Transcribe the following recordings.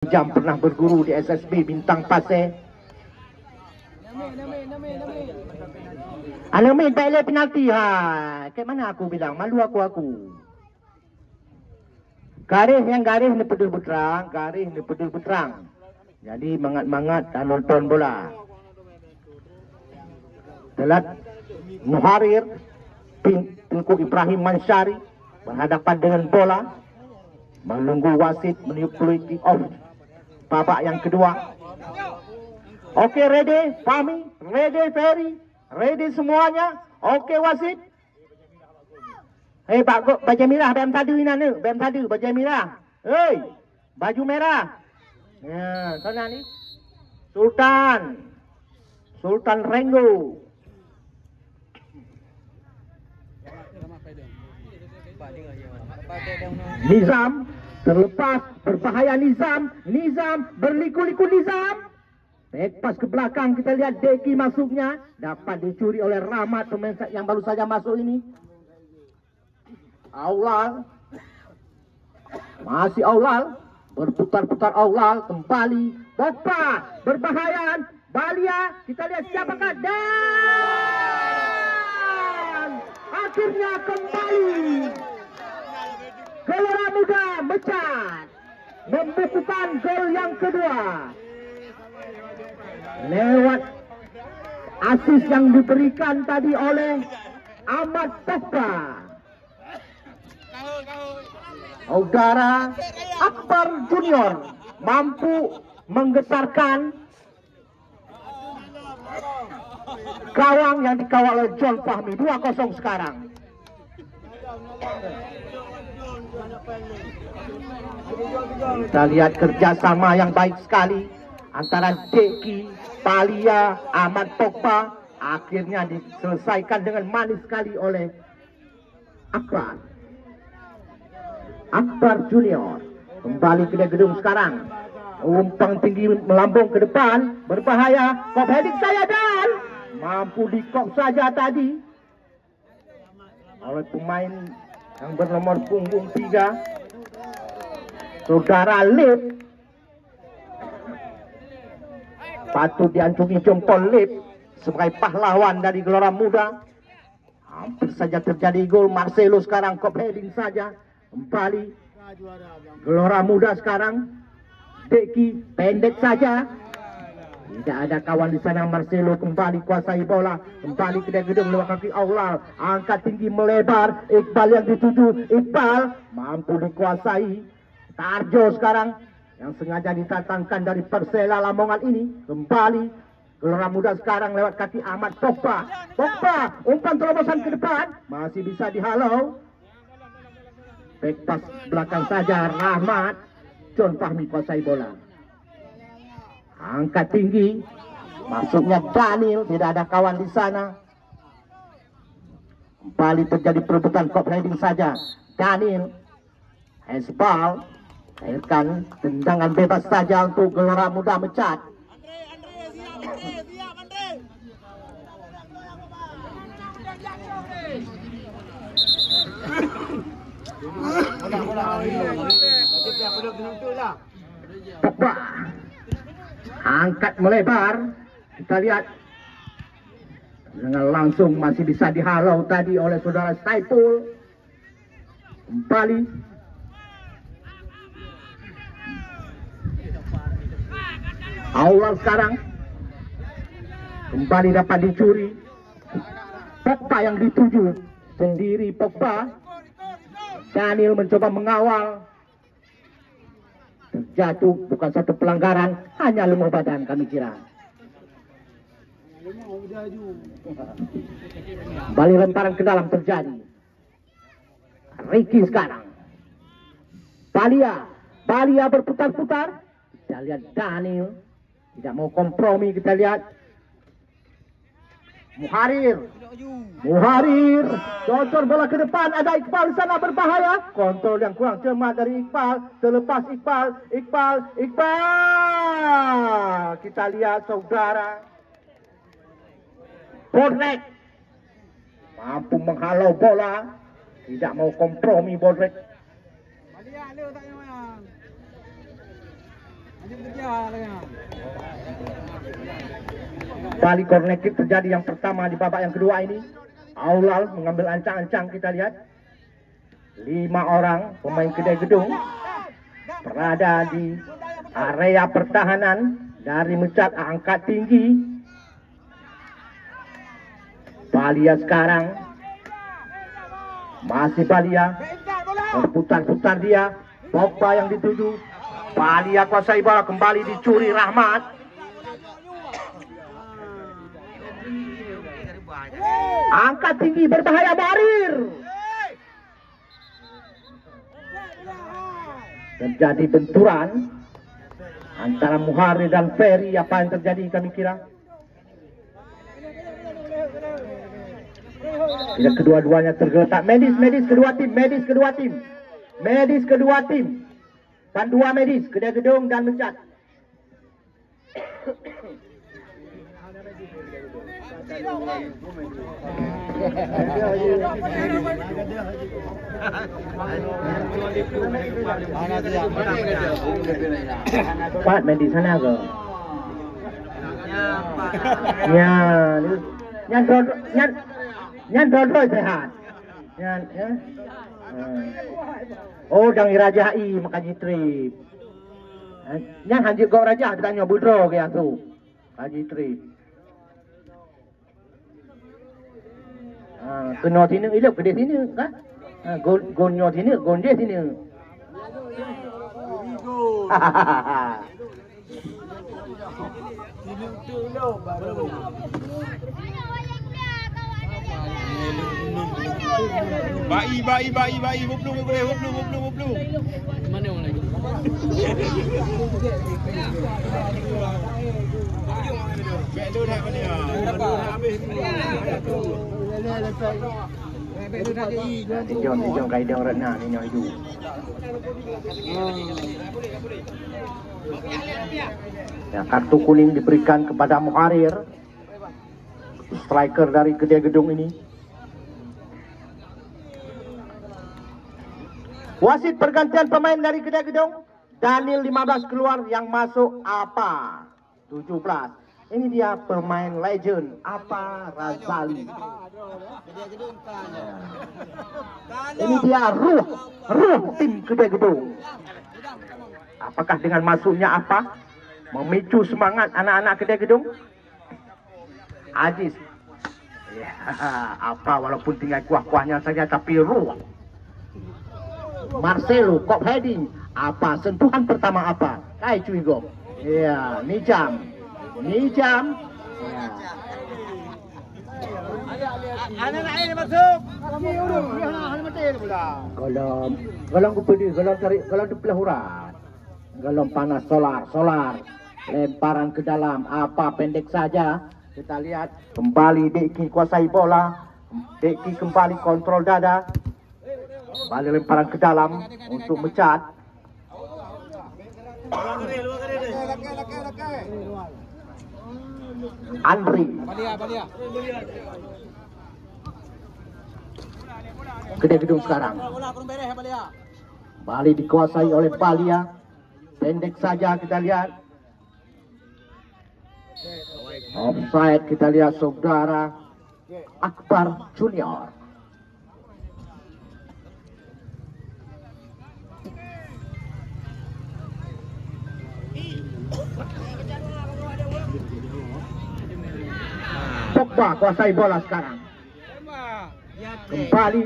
jam pernah berguru di SSB Bintang Pasir. Alamin baiklah penalti ke mana aku bilang malu aku. Garis ni betul berterang. Jadi mangat-mangat dan nonton bola. Telat Muharir Tengku Ibrahim Mansyari berhadapan dengan bola, menunggu wasit meniup peluit kick off babak yang kedua. Okey, ready Fahmi, ready Ferry, ready semuanya. Okey wasit. Hei baju merah bem tadu ni mana? Bem tadu baju merah. Hei, baju merah. Ya, sana ni. Sultan Renggo. Nizam terlepas, berbahaya Nizam berliku-liku Nizam. Back pass ke belakang, kita lihat Deki masuknya, dapat dicuri oleh Rahmat, pemain yang baru saja masuk ini. Aulal, masih Aulal, berputar-putar Aulal, kembali Pogba, berbahaya Balia, kita lihat siapakah, dan akhirnya kembali Gelora Muda Mecat membukukan gol yang kedua lewat asis yang diberikan tadi oleh Ahmad Pogba. Saudara Akbar Junior mampu menggetarkan gawang yang dikawal oleh John Fahmi. 2-0 sekarang. Kita lihat kerjasama yang baik sekali antara Deki, Balia, Ahmad Pogba. Akhirnya diselesaikan dengan manis sekali oleh Akbar Junior. Kembali ke gedung sekarang. Umpan tinggi melambung ke depan, berbahaya. Kop heading saya dan mampu dikop saja tadi oleh pemain yang bernomor punggung 3, saudara Lip. Patut diancungi jempol Lip sebagai pahlawan dari Gelora Muda. Hampir saja terjadi gol. Marcelo sekarang kop heading saja. Kembali Gelora Muda sekarang. Deki pendek saja. Tidak ada kawan di sana. Marcelo kembali kuasai bola. Kembali ke gedung lewat kaki Aulal. Angkat tinggi melebar. Iqbal yang dituju. Iqbal mampu dikuasai. Tarjo sekarang yang sengaja ditatangkan dari Persela Lamongan ini. Kembali Gelora Muda sekarang lewat kaki Ahmad Pogba. Umpan terobosan ke depan. Masih bisa dihalau. Back pass belakang saja. Rahmat. John Fahmi kuasai bola. Angkat tinggi. Masuknya Daniel. Tidak ada kawan di sana. Kembali terjadi perebutan kop heading saja. Daniel. Hezbal. Lahirkan tendangan bebas saja untuk Gelora Muda Mecat. Pogba angkat melebar. Kita lihat dengan langsung masih bisa dihalau tadi oleh saudara Saiful. Kembali Aulal sekarang. Kembali dapat dicuri. Pogba yang dituju sendiri. Pogba. Daniel mencoba mengawal. Terjatuh, bukan satu pelanggaran, hanya lemah badan kami kira. Kembali lemparan ke dalam terjadi. Ricky sekarang. Balia berputar-putar. Kita lihat Daniel tidak mau kompromi. Kita lihat Muharir cocor bola ke depan. Ada Iqbal di sana, berbahaya. Kontrol yang kurang cermat dari Iqbal. Terlepas Iqbal. Kita lihat saudara Bodrek mampu menghalau bola. Tidak mau kompromi Bodrek. Kembali corner kick terjadi yang pertama di babak yang kedua ini. Aulal mengambil ancang-ancang, kita lihat 5 orang pemain Kedai Gedung berada di area pertahanan dari mencat angkat tinggi. Balia sekarang masih Balia berputar-putar dia. Pogba yang dituju. Balia kuasai bola, kembali dicuri Rahmat. Angkat tinggi, berbahaya Barir. Terjadi benturan antara Muharri dan Ferry. Apa yang terjadi kami kira? Tidak, kedua-duanya tergeletak. Medis kedua tim. Pandua medis, Kedai Gedung dan mencat. Pak medis sana ke? Nyan dodoi sehat. Nyan ya. Oh, dang irajai makanya trip. Nyan hanjik kau raja tanya budro ke asu. Haji trip. Kena sini ilok ke sini kan? Gonyo sini, gonje sini. Bayi, hublu. Mana orang lagi? Tinjau kaedah orang nak ni hidup. Ya, kartu kuning diberikan kepada Muharir, striker dari Kedai Gedung ini. Wasit pergantian pemain dari Kedai Gedung. Daniel 15 keluar, yang masuk Apa 17. Ini dia pemain legend Apa Razali. Ini dia ruh tim Kedai Gedung. Apakah dengan masuknya Apa memicu semangat anak-anak Kedai Gedung? Aziz. Ya, Apa walaupun tinggal kuah-kuahnya saja tapi ruh. Marcelo, kop heading. Apa sentuhan pertama Apa? Kai Cuigo. Ya, Nijam. Ya. Anak-anak ini masuk. Golong kupedi, golong di pelahuran. Golong panas solar. Lemparan ke dalam, Apa pendek saja. Kita lihat kembali Deki kuasai bola. Deki kembali kontrol dada. Kembali lemparan ke dalam untuk mencat. Andri. Kedai Gedung sekarang. Bali dikuasai oleh Balia. Pendek saja kita lihat. Offside kita lihat saudara Akbar Junior. Pogba kuasai bola sekarang. Kembali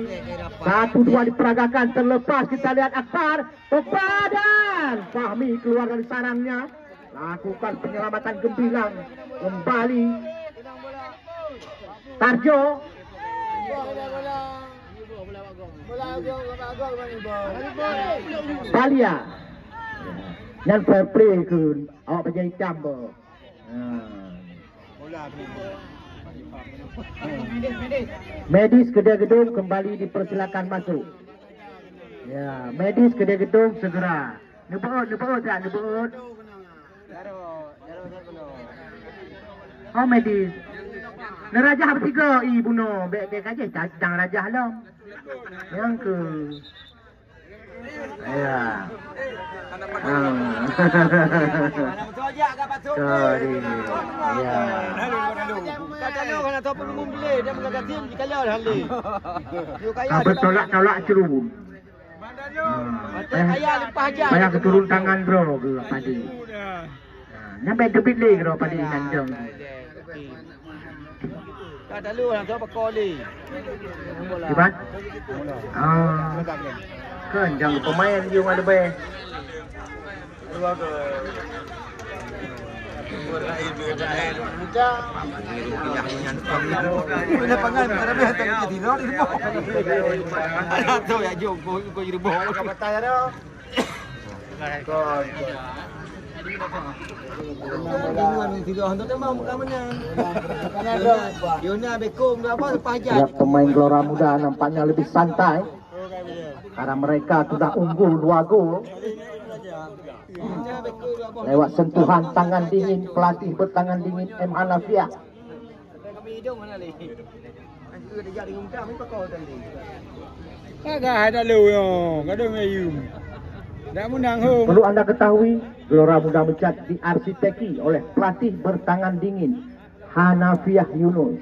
1-2 diperagakan, terlepas kita lihat Akbar. Pogba dan Fahmi keluar dari sarangnya, lakukan penyelamatan gemilang. Kembali Tarjo. Balia. Dan fair play ke awak penjahit jumbo. Medis Kedai Gedung kembali dipersilakan masuk. Ya, medis Kedai Gedung segera. Nebeut. Oh, medis. Nerajah bertiga ibu no. Bek aja cadang rajah lah. Yang ke Ya. Sorry. Ya. Bertolak-tolak cerubun. Payah keturun tangan bro ke padi. Nyampe debit le ke padi nanjong. Kata lu orang tu berkoli. Cepat. Kan jangan pemain dia ada baik. Bila pangan mana dah tak jadi tidur di rumah. Tu ya jom kau jadi bohong. Kau batai dah. Kau. Pemain Gelora Muda nampaknya lebih santai karena mereka sudah unggul 2 gol lewat sentuhan tangan dingin pelatih bertangan dingin M. Hanafiah. Agak ada lu yo, kadang ayu. Dah menang home. Perlu anda ketahui, Gelora Muda Mecat diarsiteki oleh pelatih bertangan dingin Hanafiah Yunus.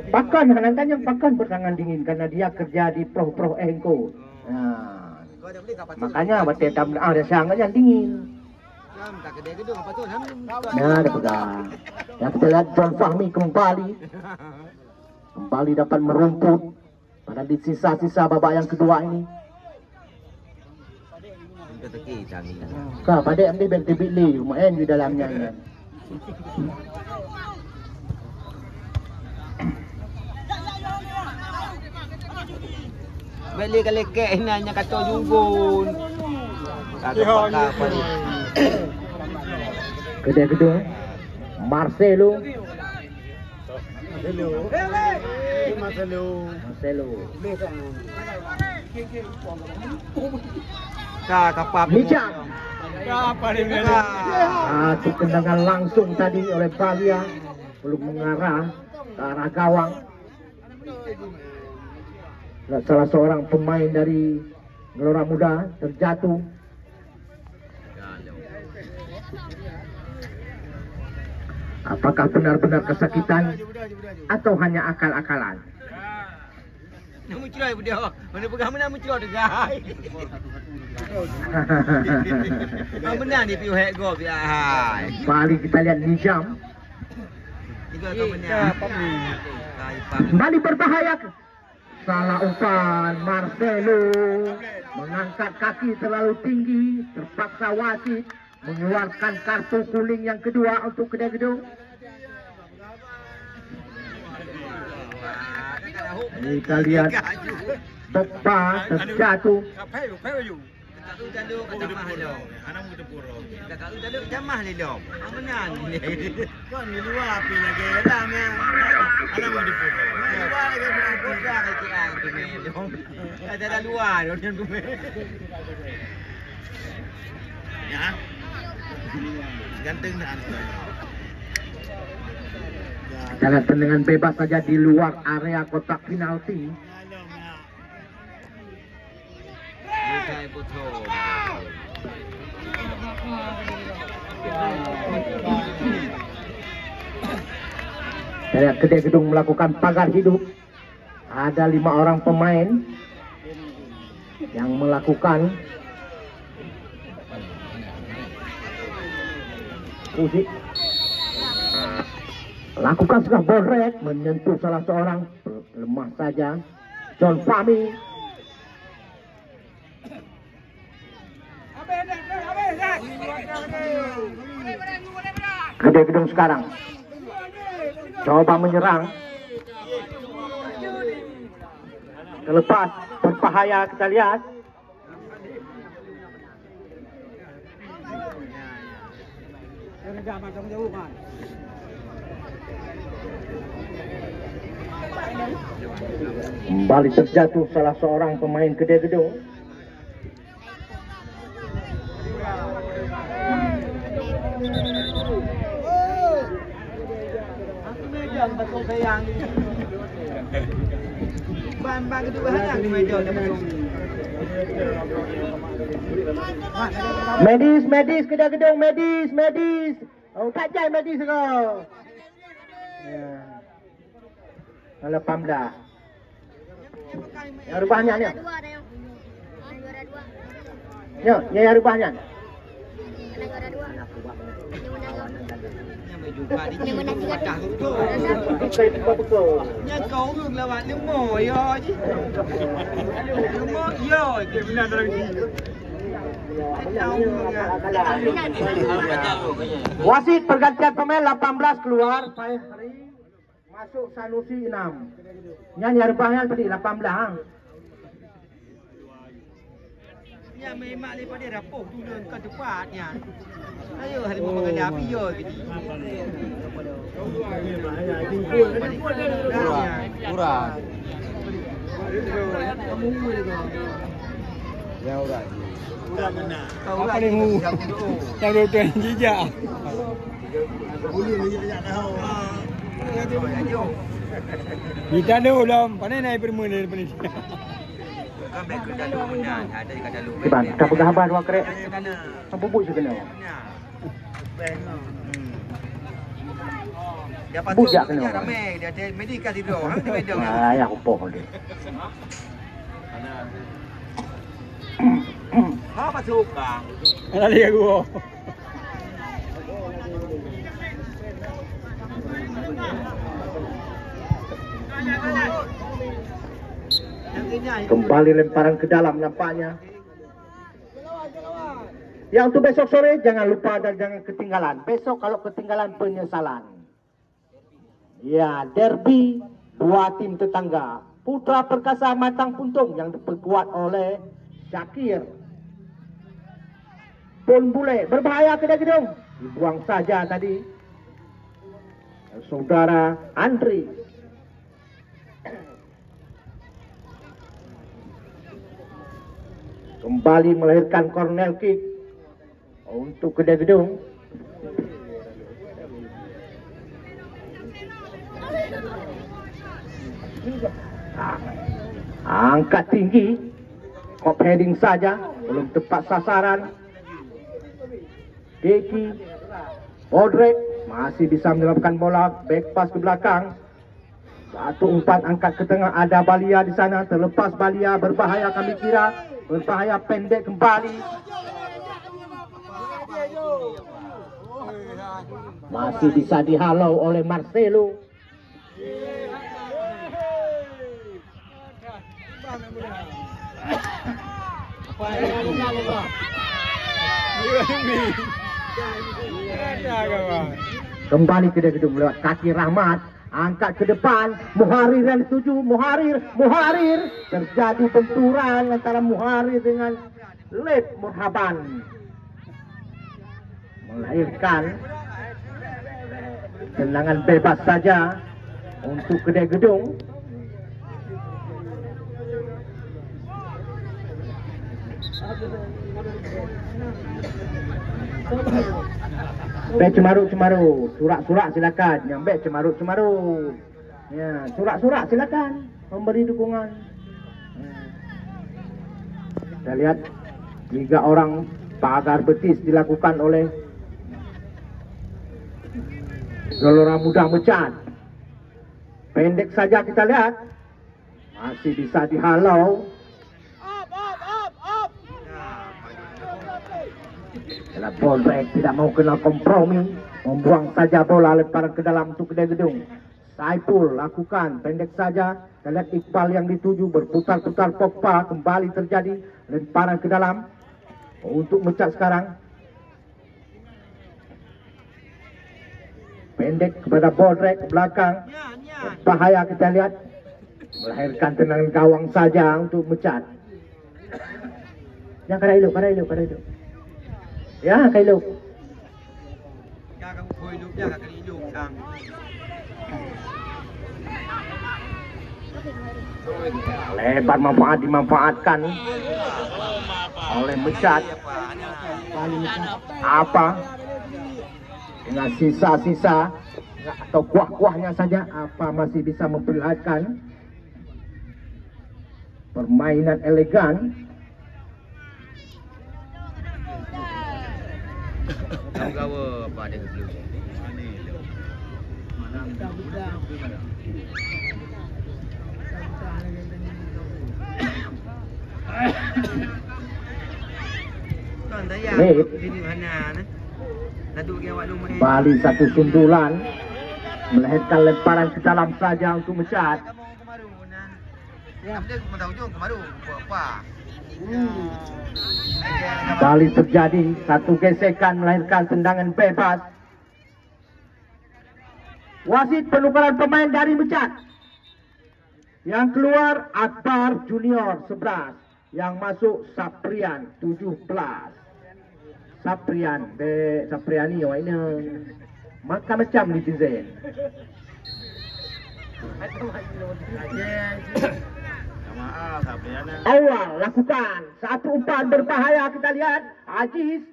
Pakan nantinya pakan bertangan dingin karena dia kerja di Pro Engko. Nah, makanya batik tam ada sangat yang dingin. Nah, ada pegang. Yang kita lihat John Fahmi kembali dapat merumput pada di sisa-sisa babak yang kedua ini. Kau pada ambil benti bili, main di dalamnya. Balik kali kek nanya kata junggun. Kedua Marcelo. Mijang. Tendangan langsung tadi oleh Balia, belum mengarah ke arah gawang. Salah seorang pemain dari Gelora Muda terjatuh. Apakah benar-benar kesakitan atau hanya akal-akalan? Nama cerai dia. Mana pegang mana cerai degai. Benar ni piu hek go biar hai. Bali kita lihat Nizam. Kembali berbahaya. Salah umpan Marcelo mengangkat kaki terlalu tinggi, terpaksa wasit mengeluarkan kartu kuning yang kedua untuk Kedai Gedung. Kita lihat Pogba terjatuh. Kita lihat tendangan bebas saja di luar area kotak penalti. Saya Kedai Gedung melakukan pagar hidup. Ada 5 orang pemain yang melakukan musik. Lakukan sebuah borek menyentuh salah seorang, lemah saja John Fahmi. Kedai Gedung sekarang coba menyerang, terlepas berbahaya. Kita lihat kembali terjatuh salah seorang pemain Kedai Gedung. Ban kedua hang di meja dia masuk. Medis, kedai-gedung medis. Oh, kacai medis kau. Ya. 18. Yang rubahnya ni. Ya, yang rubahnya. Yang menang juga. Betul. Nya kau gương là bạn những mồi rồi chứ. Những mồi rồi, cái bên này Wasit pergantian pemain 18 keluar, Fahri masuk Sanusi 6. Nyanyi rubahnya tadi 18. Nya memang daripada rapuh turun ke tempatnya. Ayo hari menghadapi yo gitu. Kurang. Ya udah. Apa ni mu? Yang dua yang jejak. Kita ada belum? Pandai naik permula daripada ni. Kan baik kerja dulu benar. Ada di kada lupa. Iban, dah pegang habar dua kerek. Apa bubuk je kena? Dia patut Bujak kena. dia ramai. Dia ada medical tidur. Hang di meja. Ah, ya aku poh dia. Apa suka? Ada dia aku. Kembali lemparan ke dalam nampaknya. Yang untuk besok sore jangan lupa dan jangan ketinggalan. Besok kalau ketinggalan penyesalan. Ya, derby dua tim tetangga. Putra Perkasa Matang Puntung yang diperkuat oleh Syakir. Pun bule berbahaya ke gedung. Dibuang saja tadi. Saudara Andri. Kembali melahirkan corner kick untuk kedai gedung. Angkat tinggi, kop heading saja, belum tepat sasaran. Keki, Bodrek masih bisa menyebabkan bola back pass ke belakang. Satu umpan angkat ke tengah, ada Balia di sana, terlepas Balia, berbahaya kami kira, berbahaya pendek kembali. Masih bisa dihalau oleh Marcelo. Kembali ke gedung lewat kaki Rahmat. Angkat ke depan, Muharir yang dituju, Muharir. Terjadi benturan antara Muharir dengan Lep Murhaban. Melahirkan tendangan bebas saja untuk kedai gedung. Bek Cemaru, surak silakan. Yang bek Cemaru. Ya, surak silakan memberi dukungan. Kita lihat 3 orang pagar betis dilakukan oleh Gelora Muda Mecat. Pendek saja kita lihat. Masih bisa dihalau. Dalam Bodrek tidak mau kenal kompromi, membuang saja bola lemparan ke dalam untuk kedai gedung. Saipul lakukan pendek saja. Kita lihat Iqbal yang dituju berputar-putar Pogba, kembali terjadi lemparan ke dalam untuk Mecat sekarang. Pendek kepada Bodrek ke belakang. Bahaya kita lihat, melahirkan tendangan gawang saja untuk Mecat. Yang kada elok. Ya, kailok. Jangan koi lu, jangan kali lu sang. Lebar dimanfaatkan oleh Mecat. Apa? Dengan sisa-sisa atau kuah-kuahnya saja, apa masih bisa memperlihatkan Permainan elegan. Gawa apa dia dulu. Tuan saya di mana nah? Satu ke awak rumah. Bali satu sundulan melahirkan lemparan ke dalam saja untuk mencat. Ya, dia tahu jom kemaru. Apa? Bali terjadi satu gesekan melahirkan tendangan bebas. Wasit penukaran pemain dari mencat. Yang keluar Akbar Junior 11, yang masuk Saprian 17. Sapriani awak ini macam netizen. Awal lakukan satu umpan berbahaya, kita lihat Aziz.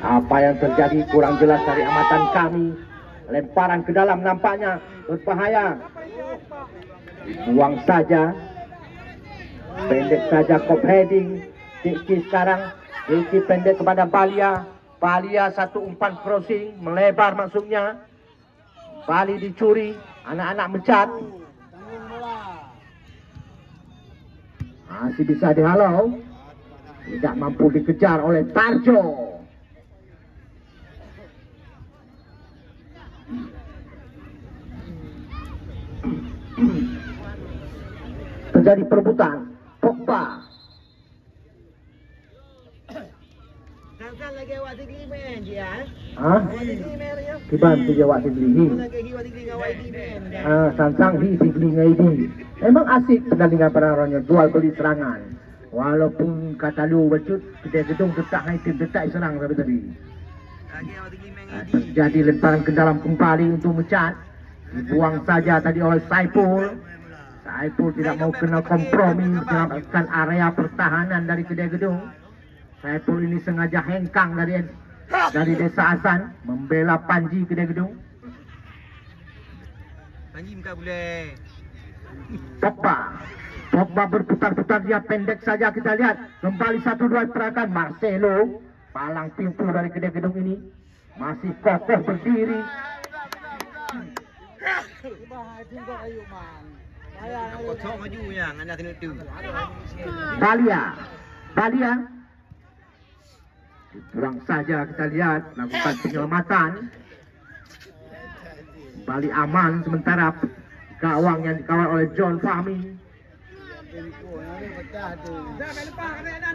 Apa yang terjadi kurang jelas dari amatan kami. Lemparan ke dalam nampaknya berbahaya. Buang saja. Pendek saja kop heading. Diki sekarang. Diki pendek kepada Balia. Balia satu umpan crossing. Melebar masuknya. Bali dicuri. Anak-anak mencat. Masih bisa dihalau. Tidak mampu dikejar oleh Tarjo. Terjadi perebutan. Pogba. Kan lagi awak tinggi main dia. Hah? Dibantu dia awak tinggi. Sansang hi tinggi ngai di. Memang asik pertandingan perang jual beli serangan. Walaupun kata lu becut, kita gedung tetap hai tim tetap serang sampai tadi. Terjadi lemparan ke dalam kembali untuk mencat. Dibuang saja tadi oleh Saipul. Saipul tidak mau kena kompromi menyelamatkan area pertahanan dari kedai gedung. Saipul ini sengaja hengkang dari Desa Hasan membela Panji kedai gedung. Panji muka boleh. Pogba berputar-putar, dia pendek saja, kita lihat kembali 1-2 pergerakan Marcelo. Palang pintu dari kedai gedung ini masih kokoh berdiri. Kosong maju yang anda tengok tu. Balia. Dibuang saja, kita lihat lakukan penyelamatan. Bali aman sementara gawang yang dikawal oleh John Fahmi.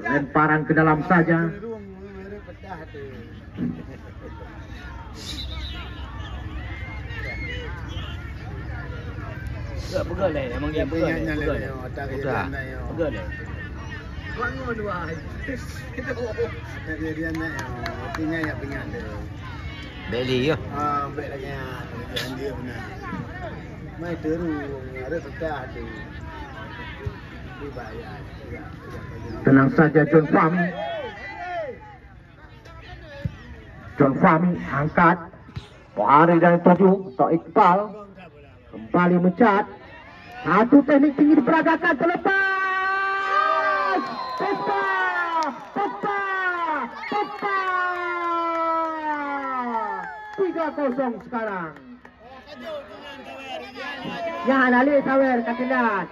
Lemparan ke dalam saja. Pegal lah, emang dia pegal. Pegal lah. Bangun dua. Dia nak tinggal yang pengen dia. Beli ya. Beli lagi yang dia benar. Mai terus ada tetap tu. Dibayar. Tenang saja John Fahmi. John Fahmi angkat. Hari dari 7 Tok Iqbal kembali mencat. Satu teknik tinggi diperagakan, terlepas. Pogba. 3-0 sekarang. Ya, Nali Sawer katilat.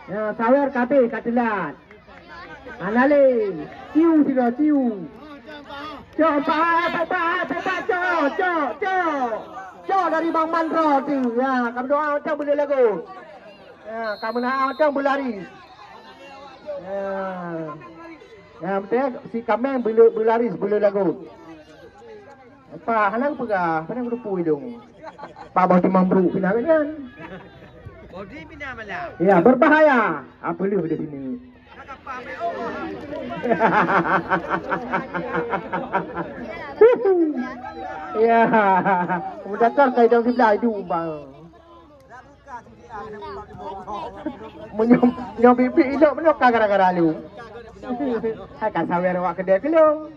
Ya, Sawer katilat. Anali, tiu. Cok dari Bang Mandro tu. Ya, kamu doa macam boleh lagu. Ya, kamu nak macam berlari. Ya, betul si Kameng berlaris boleh lagu. Apa halang pegah, mana berupu hidung. Pak Bau Timang Bru pindah kan? Bodi pindah malah. Ya, berbahaya. Apa lu di sini? Ya, kemudian kan kau dah sebelah itu bang. Menyom bibi ilok menok gara-gara lu. Akan sawer awak kedai kelong.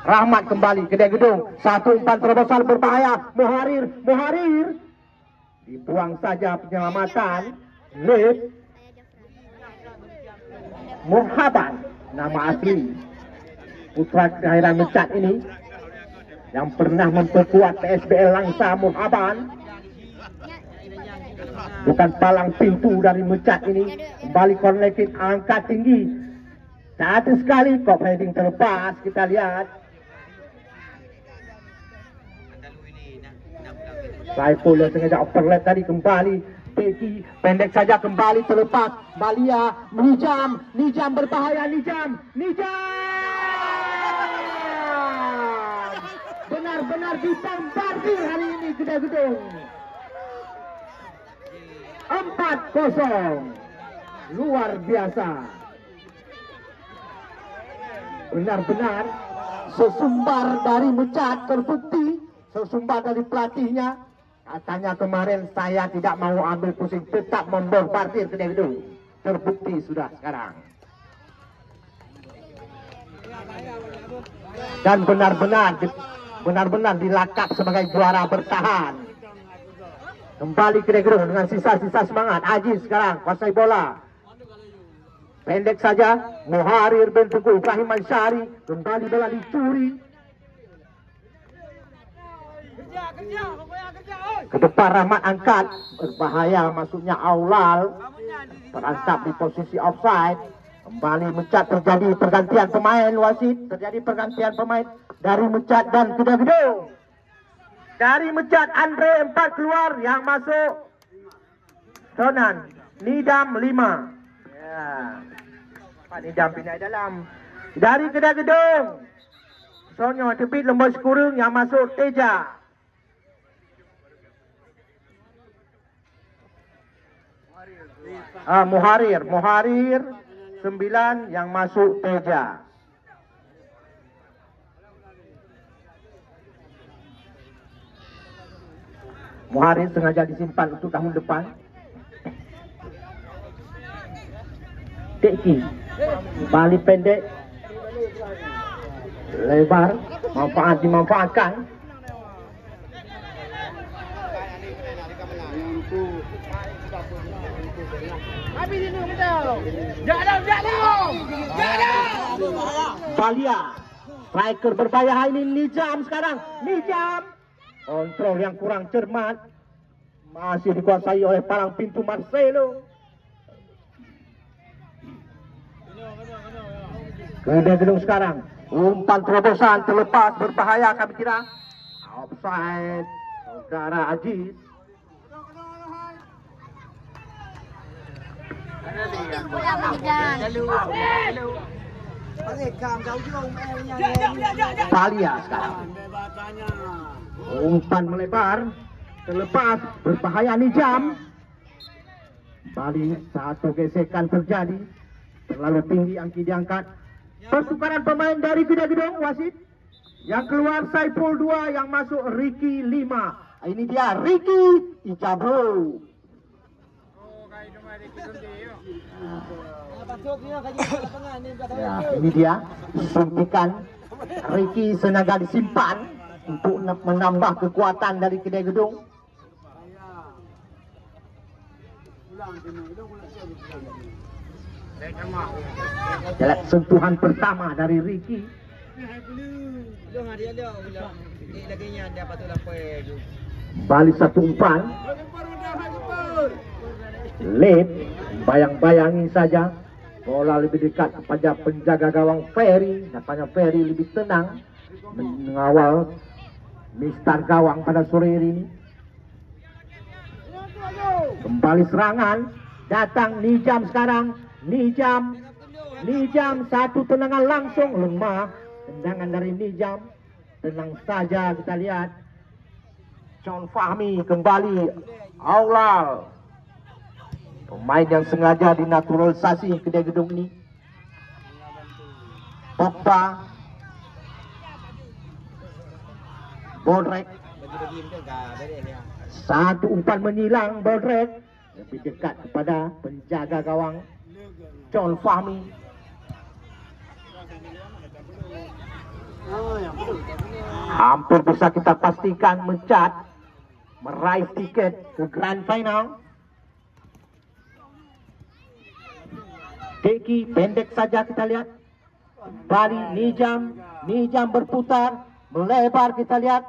Rahmat kembali kedai gedung. Satu umpan terobosan berbahaya. Muharir. Dibuang saja penyelamatan. Lep. Muhaban. Nama asli putra kelahiran Mecat ini. Yang pernah memperkuat PSBL Langsa Muhaban. Bukan palang pintu dari Mecat ini. Kembali corner kick angkat tinggi. Satu sekali kop heading terlepas. Kita lihat. Saiful yang sengaja overlap tadi kembali. Peki pendek saja kembali terlepas. Balia Nijam berbahaya. Nijam. Benar-benar dibombardir hari ini kedai gedung. 4-0. Luar biasa. Benar-benar sesumbar dari Mecat terbukti. Sesumbar dari pelatihnya. Katanya kemarin saya tidak mau ambil pusing, tetap membombardir kedai gedung. Terbukti sudah sekarang. Dan benar-benar dilakap sebagai juara bertahan. Kembali kedai gedung dengan sisa-sisa semangat. Aziz sekarang kuasai bola. Pendek saja. Muharir bentuk Ibrahim Ansyari. Kembali bola dicuri. Ke depan Rahmat angkat. Berbahaya masuknya Aulal. Terangkap di posisi offside. Kembali Mecat terjadi pergantian pemain wasit. Terjadi pergantian pemain dari Mecat dan kedai gedung. Dari Mecat Andre 4 keluar, yang masuk Sonan Nidam 5. Ya. Pak Nidam pindah dalam. Dari kedai gedung Sonyo tepit lembut sekurung, yang masuk Teja. Muharir 9, yang masuk Teja. Muharir sengaja disimpan untuk tahun depan. Teki balik pendek, lebar, dimanfaatkan. Balia striker berbahaya ini. Nijam sekarang. Kontrol yang kurang cermat. Masih dikuasai oleh palang pintu Marcelo. Kedai gedung sekarang. Umpan terobosan terlepas berbahaya, kami kira. Offside saudara Aziz. Balia sekarang. Umpan melebar terlepas berbahaya Nijam. Bali satu gesekan terjadi. Terlalu tinggi angki diangkat. Pertukaran pemain dari kedai gedung wasit. Yang keluar Saiful 2, yang masuk Ricky 5. Ini dia Ricky Icabro. Ya, ini dia suntikan Ricky Senaga disimpan untuk menambah kekuatan dari kedai gedung. Jalan sentuhan pertama dari Ricky. Balik satu umpan. Lep bayang-bayangi saja. Bola lebih dekat kepada penjaga gawang Ferry. Nampaknya Ferry lebih tenang mengawal mistar gawang pada sore hari ini. Kembali serangan. Datang Nijam sekarang. Nijam satu tendangan langsung, lemah. Tendangan dari Nijam. Tenang saja kita lihat. John Fahmi kembali. Aulal. Pemain yang sengaja dinaturalisasi kedai gedung ini. Pogba. Bodrek. Satu umpan menyilang Bodrek lebih dekat kepada penjaga gawang John Fahmi. Hampir bisa kita pastikan Mecat meraih tiket ke Grand Final. Deki pendek saja kita lihat. Kembali Nijam berputar, melebar kita lihat.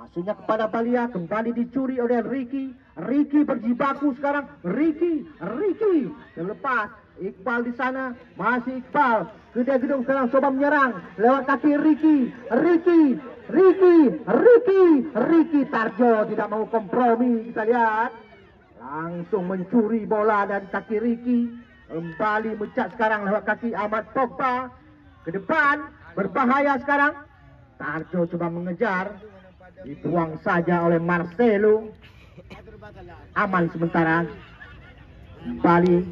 Masuknya kepada Balia, kembali dicuri oleh Ricky. Ricky berjibaku sekarang. Ricky terlepas. Iqbal di sana, masih Iqbal. Kedai gedung sekarang coba menyerang lewat kaki Ricky. Ricky Tarjo tidak mau kompromi, kita lihat. Langsung mencuri bola dari kaki Ricky. Kembali Mecat sekarang lewat kaki Ahmad Pogba. Ke depan, berbahaya sekarang. Tarjo coba mengejar. Dibuang saja oleh Marcelo. Aman sementara. Kembali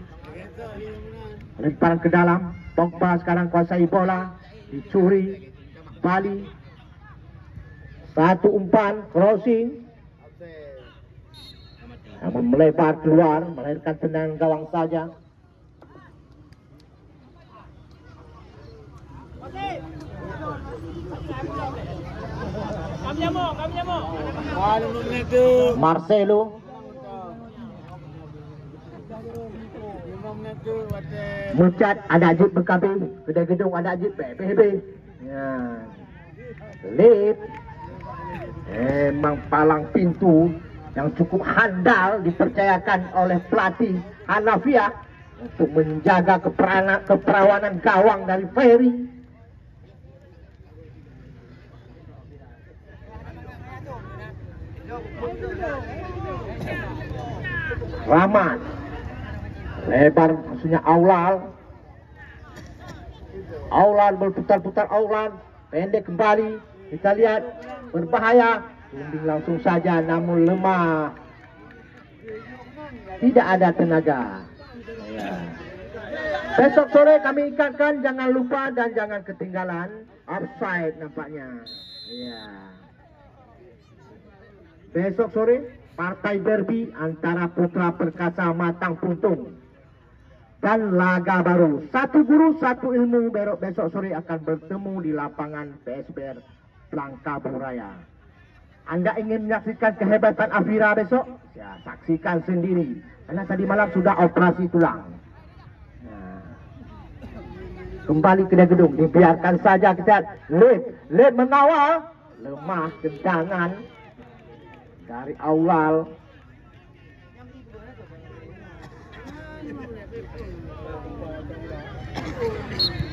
lemparan ke dalam. Pogba sekarang kuasai bola. Dicuri. Bali. Satu umpan crossing. Namun melebar keluar, melahirkan tendangan gawang saja. Marcelo. Mecat ada ajib berkabe. Kedai gedung ada ajib bebe. Ya. Lip. Memang palang pintu yang cukup handal dipercayakan oleh pelatih Hanafiah untuk menjaga keperawanan gawang dari Ferry. Rahmat lebar maksudnya Aulal berputar-putar. Aulal pendek kembali, kita lihat berbahaya. Tunding langsung saja namun lemah, tidak ada tenaga ya. Besok sore kami ikatkan, jangan lupa dan jangan ketinggalan. Offside nampaknya ya. Besok sore partai derby antara Putra Perkasa Matang Puntung dan laga baru Satu Guru Satu Ilmu besok sore akan bertemu di lapangan PSBR Plangkabu Raya. Anda ingin menyaksikan kehebatan Afira besok? Ya, saksikan sendiri. Karena tadi malam sudah operasi tulang. Nah. Kembali ke gedung, dibiarkan saja kita. Lid mengawal, lemah tendangan dari Aulal.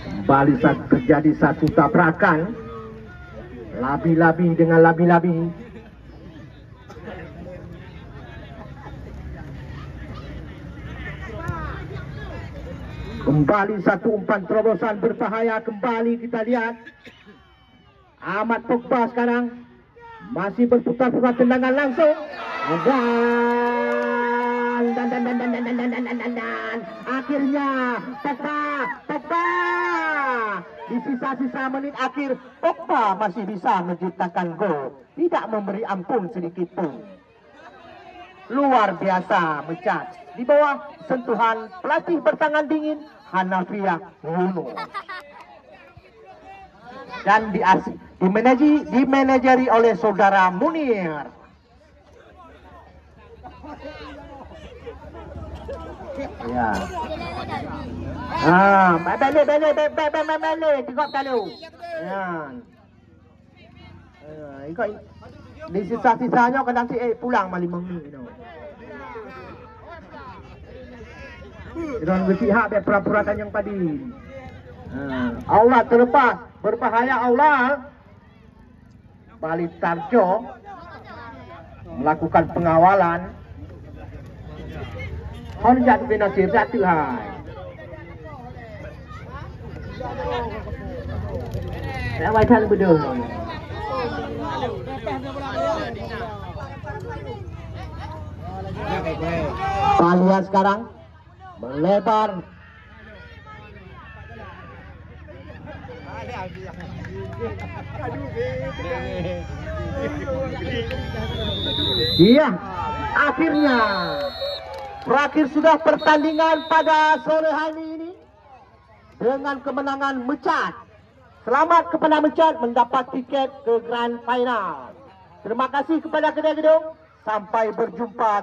Kembali terjadi satu tabrakan. Labi-labi dengan labi-labi. Kembali satu umpan terobosan berbahaya. Kembali kita lihat Ahmad Pogba sekarang masih berputar-putar tendangan langsung. Dan akhirnya Pogba di sisa-sisa menit akhir Pogba masih bisa menciptakan gol, tidak memberi ampun sedikit pun. Luar biasa Mecat. Di bawah sentuhan pelatih bertangan dingin Hanafiah Wunu. Dan dimanajeri oleh saudara Munir. Ya. Balik, tengok kalau. Ya. Ikut di sisa-sisanya kadang si pulang malam ni. Jangan berpihak biar pura-pura yang tadi. Allah terlepas, berbahaya Allah. Balik Tarjo melakukan pengawalan. Honjat binasir satu hai. Saya baca lebih dulu. Kalian sekarang melebar. Iya, akhirnya berakhir sudah pertandingan pada sore hari ini dengan kemenangan Mecat. Selamat kepada Mecat mendapat tiket ke Grand Final. Terima kasih kepada kedai gedung. Sampai berjumpa.